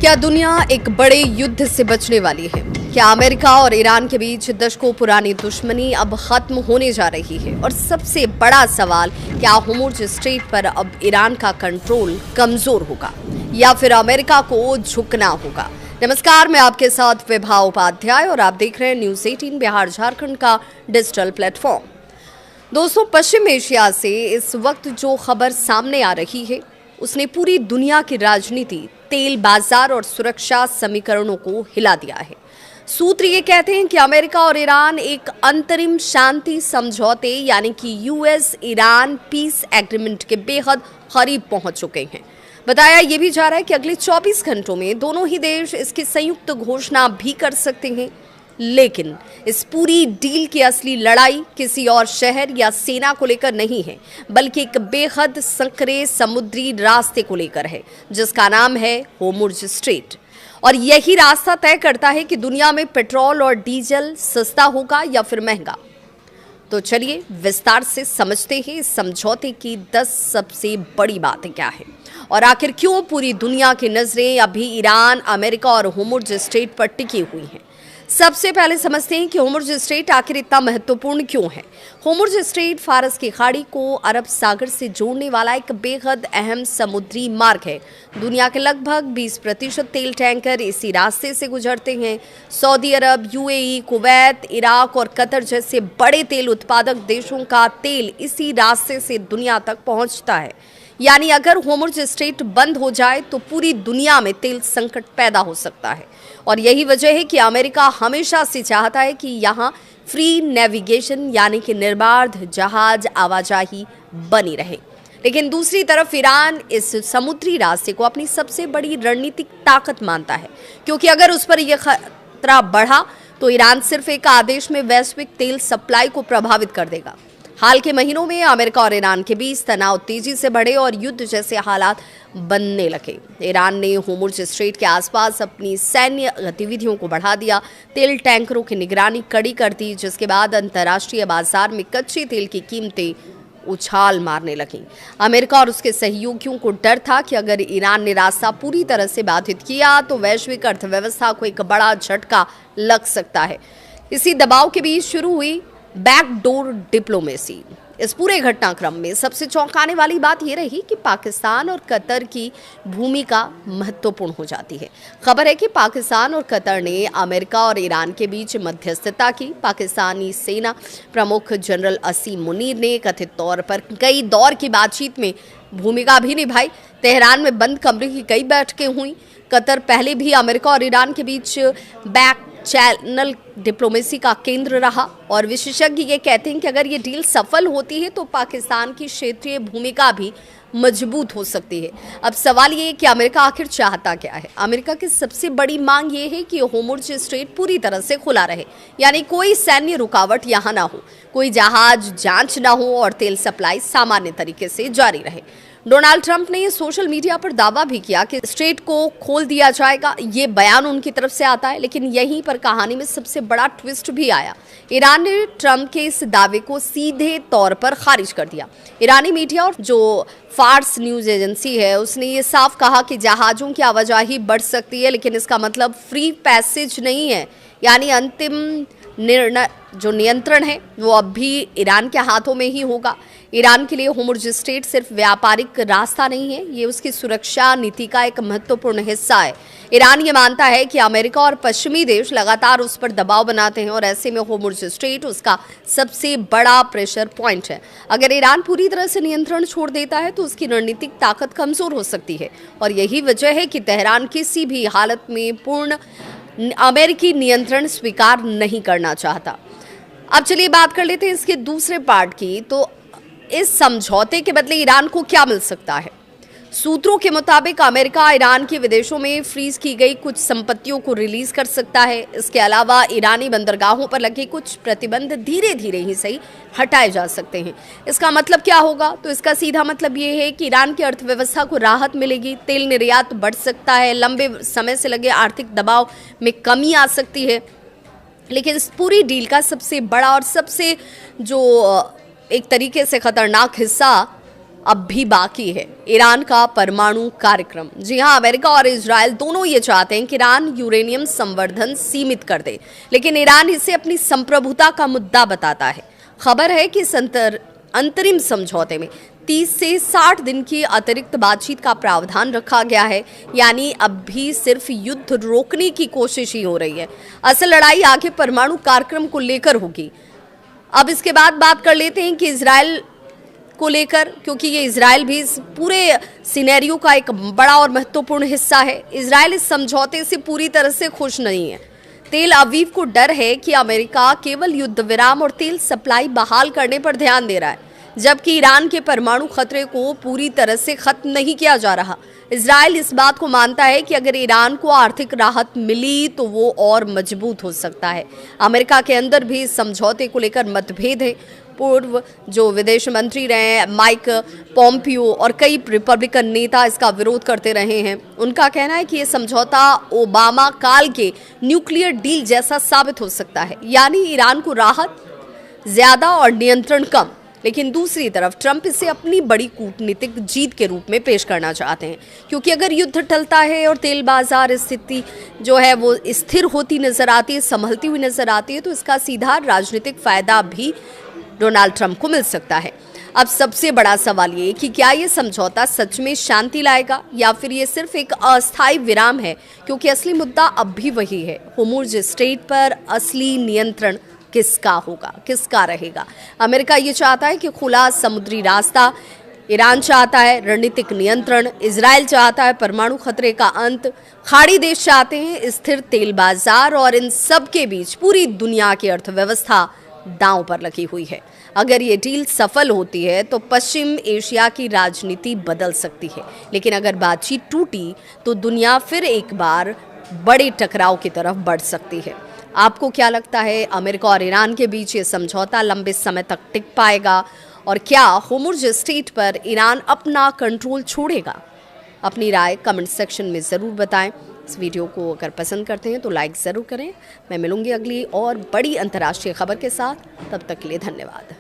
क्या दुनिया एक बड़े युद्ध से बचने वाली है? क्या अमेरिका और ईरान के बीच दशकों पुरानी दुश्मनी अब खत्म होने जा रही है? और सबसे बड़ा सवाल, क्या होर्मुज़ स्ट्रेट पर अब ईरान का कंट्रोल कमजोर होगा या फिर अमेरिका को झुकना होगा? नमस्कार, मैं आपके साथ विभा उपाध्याय और आप देख रहे हैं न्यूज़ 18 बिहार झारखंड का डिजिटल प्लेटफॉर्म। दोस्तों, पश्चिम एशिया से इस वक्त जो खबर सामने आ रही है उसने पूरी दुनिया की राजनीति, तेल बाजार और सुरक्षा समीकरणों को हिला दिया है। सूत्र ये कहते हैं कि अमेरिका और ईरान एक अंतरिम शांति समझौते यानी कि यूएस ईरान पीस एग्रीमेंट के बेहद करीब पहुंच चुके हैं। बताया ये भी जा रहा है कि अगले 24 घंटों में दोनों ही देश इसकी संयुक्त घोषणा भी कर सकते हैं। लेकिन इस पूरी डील की असली लड़ाई किसी और शहर या सेना को लेकर नहीं है, बल्कि एक बेहद संकरे समुद्री रास्ते को लेकर है, जिसका नाम है होर्मुज़ स्ट्रेट। और यही रास्ता तय करता है कि दुनिया में पेट्रोल और डीजल सस्ता होगा या फिर महंगा। तो चलिए विस्तार से समझते हैं इस समझौते की 10 सबसे बड़ी बातें क्या है और आखिर क्यों पूरी दुनिया की नजरें अभी ईरान, अमेरिका और होर्मुज़ स्ट्रेट पर टिकी हुई हैं। सबसे पहले समझते हैं कि होर्मुज़ स्ट्रेट आखिर इतना महत्वपूर्ण क्यों है। होर्मुज़ स्ट्रेट फारस की खाड़ी को अरब सागर से जोड़ने वाला एक बेहद अहम समुद्री मार्ग है। दुनिया के लगभग 20% तेल टैंकर इसी रास्ते से गुजरते हैं। सऊदी अरब, यूएई, कुवैत, इराक और कतर जैसे बड़े तेल उत्पादक देशों का तेल इसी रास्ते से दुनिया तक पहुंचता है। यानी अगर होर्मुज़ स्ट्रेट बंद हो जाए तो पूरी दुनिया में तेल संकट पैदा हो सकता है। और यही वजह है कि अमेरिका हमेशा से चाहता है कि यहाँ फ्री नेविगेशन यानी कि निर्बाध जहाज आवाजाही बनी रहे। लेकिन दूसरी तरफ ईरान इस समुद्री रास्ते को अपनी सबसे बड़ी रणनीतिक ताकत मानता है, क्योंकि अगर उस पर यह खतरा बढ़ा तो ईरान सिर्फ एक आदेश में वैश्विक तेल सप्लाई को प्रभावित कर देगा। हाल के महीनों में अमेरिका और ईरान के बीच तनाव तेजी से बढ़े और युद्ध जैसे हालात बनने लगे। ईरान ने होर्मुज़ स्ट्रेट के आसपास अपनी सैन्य गतिविधियों को बढ़ा दिया, तेल टैंकरों की निगरानी कड़ी कर दी, जिसके बाद अंतर्राष्ट्रीय बाजार में कच्चे तेल की कीमतें उछाल मारने लगीं। अमेरिका और उसके सहयोगियों को डर था कि अगर ईरान ने रास्ता पूरी तरह से बाधित किया तो वैश्विक अर्थव्यवस्था को एक बड़ा झटका लग सकता है। इसी दबाव के बीच शुरू हुई बैकडोर डिप्लोमेसी। इस पूरे घटनाक्रम में सबसे चौंकाने वाली बात यह रही कि पाकिस्तान और कतर की भूमिका महत्वपूर्ण हो जाती है। खबर है कि पाकिस्तान और कतर ने अमेरिका और ईरान के बीच मध्यस्थता की। पाकिस्तानी सेना प्रमुख जनरल असीम मुनीर ने कथित तौर पर कई दौर की बातचीत में भूमिका भी निभाई। तेहरान में बंद कमरे की कई बैठकें हुई। कतर पहले भी अमेरिका और ईरान के बीच बैक चैनल डिप्लोमेसी का केंद्र रहा और विशेषज्ञ ये कहते हैं कि अगर ये डील सफल होती है तो पाकिस्तान की क्षेत्रीय भूमिका भी मजबूत हो सकती है। अब सवाल ये है कि अमेरिका आखिर चाहता क्या है। अमेरिका की सबसे बड़ी मांग ये है कि होर्मुज़ स्ट्रेट पूरी तरह से खुला रहे, यानी कोई सैन्य रुकावट यहाँ ना हो, कोई जहाज जांच ना हो और तेल सप्लाई सामान्य तरीके से जारी रहे। डोनाल्ड ट्रंप ने सोशल मीडिया पर दावा भी किया कि स्ट्रेट को खोल दिया जाएगा। ये बयान उनकी तरफ से आता है, लेकिन यहीं पर कहानी में सबसे बड़ा ट्विस्ट भी आया। ईरान ने ट्रंप के इस दावे को सीधे तौर पर खारिज कर दिया। ईरानी मीडिया और जो फार्स न्यूज एजेंसी है उसने ये साफ कहा कि जहाज़ों की आवाजाही बढ़ सकती है, लेकिन इसका मतलब फ्री पैसेज नहीं है। यानी अंतिम निर्णय जो नियंत्रण है वो अब भी ईरान के हाथों में ही होगा। ईरान के लिए होर्मुज़ स्ट्रेट सिर्फ व्यापारिक रास्ता नहीं है, ये उसकी सुरक्षा नीति का एक महत्वपूर्ण हिस्सा है। ईरान ये मानता है कि अमेरिका और पश्चिमी देश लगातार उस पर दबाव बनाते हैं और ऐसे में होर्मुज़ स्ट्रेट उसका सबसे बड़ा प्रेशर पॉइंट है। अगर ईरान पूरी तरह से नियंत्रण छोड़ देता है तो उसकी रणनीतिक ताकत कमजोर हो सकती है और यही वजह है कि तेहरान किसी भी हालत में पूर्ण अमेरिकी नियंत्रण स्वीकार नहीं करना चाहता। अब चलिए बात कर लेते हैं इसके दूसरे पार्ट की। तो इस समझौते के बदले ईरान को क्या मिल सकता है? सूत्रों के मुताबिक अमेरिका ईरान के विदेशों में फ्रीज की गई कुछ संपत्तियों को रिलीज कर सकता है। इसके अलावा ईरानी बंदरगाहों पर लगे कुछ प्रतिबंध धीरे धीरे ही सही हटाए जा सकते हैं। इसका मतलब क्या होगा? तो इसका सीधा मतलब ये है कि ईरान की अर्थव्यवस्था को राहत मिलेगी, तेल निर्यात बढ़ सकता है, लंबे समय से लगे आर्थिक दबाव में कमी आ सकती है। लेकिन इस पूरी डील का सबसे बड़ा और सबसे जो एक तरीके से खतरनाक हिस्सा अब भी बाकी है ईरान का परमाणु कार्यक्रम। जी हां, अमेरिका और इजराइल दोनों ये चाहते हैं कि ईरान यूरेनियम संवर्धन सीमित कर दे, लेकिन ईरान इसे अपनी संप्रभुता का मुद्दा बताता है। खबर है कि इस अंतरिम समझौते में 30 से 60 दिन की अतिरिक्त बातचीत का प्रावधान रखा गया है, यानी अब भी सिर्फ युद्ध रोकने की कोशिश ही हो रही है। असल लड़ाई आगे परमाणु कार्यक्रम को लेकर होगी। अब इसके बाद बात कर लेते हैं कि इजराइल को लेकर, क्योंकि ये इजराइल भी इस पूरे सिनेरियो का एक बड़ा और महत्वपूर्ण हिस्सा है। इजराइल इस समझौते से पूरी तरह से खुश नहीं है। तेल अवीव को डर है कि अमेरिका केवल युद्ध विराम और तेल सप्लाई बहाल करने पर ध्यान दे रहा है, जबकि ईरान के परमाणु खतरे को पूरी तरह से खत्म नहीं किया जा रहा। इजराइल इस बात को मानता है कि अगर ईरान को आर्थिक राहत मिली तो वो और मजबूत हो सकता है। अमेरिका के अंदर भी इस समझौते को लेकर मतभेद है। पूर्व जो विदेश मंत्री रहे हैं माइक पोम्पियो और कई रिपब्लिकन नेता इसका विरोध करते रहे हैं। उनका कहना है कि ये समझौता ओबामा काल के न्यूक्लियर डील जैसा साबित हो सकता है, यानी ईरान को राहत ज्यादा और नियंत्रण कम। लेकिन दूसरी तरफ ट्रंप इसे अपनी बड़ी कूटनीतिक जीत के रूप में पेश करना चाहते हैं, क्योंकि अगर युद्ध टलता है और तेल बाजार स्थिति जो है वो स्थिर होती नजर आती है, संभलती हुई नजर आती है, तो इसका सीधा राजनीतिक फायदा भी डोनाल्ड ट्रंप को मिल सकता है। अब सबसे बड़ा सवाल ये कि क्या ये समझौता सच में शांति लाएगा या फिर ये सिर्फ एक अस्थायी विराम है, क्योंकि असली मुद्दा अब भी वही है। होर्मुज़ स्ट्रेट पर असली नियंत्रण किसका होगा, किसका रहेगा? अमेरिका ये चाहता है कि खुला समुद्री रास्ता, ईरान चाहता है रणनीतिक नियंत्रण, इजराइल चाहता है परमाणु खतरे का अंत, खाड़ी देश चाहते हैं स्थिर तेल बाजार, और इन सब के बीच पूरी दुनिया की अर्थव्यवस्था दांव पर लगी हुई है। अगर ये डील सफल होती है तो पश्चिम एशिया की राजनीति बदल सकती है, लेकिन अगर बातचीत टूटी तो दुनिया फिर एक बार बड़े टकराव की तरफ बढ़ सकती है। आपको क्या लगता है, अमेरिका और ईरान के बीच ये समझौता लंबे समय तक टिक पाएगा, और क्या होर्मुज़ स्ट्रेट पर ईरान अपना कंट्रोल छोड़ेगा? अपनी राय कमेंट सेक्शन में ज़रूर बताएं। इस वीडियो को अगर पसंद करते हैं तो लाइक ज़रूर करें। मैं मिलूंगी अगली और बड़ी अंतर्राष्ट्रीय खबर के साथ, तब तक के लिए धन्यवाद।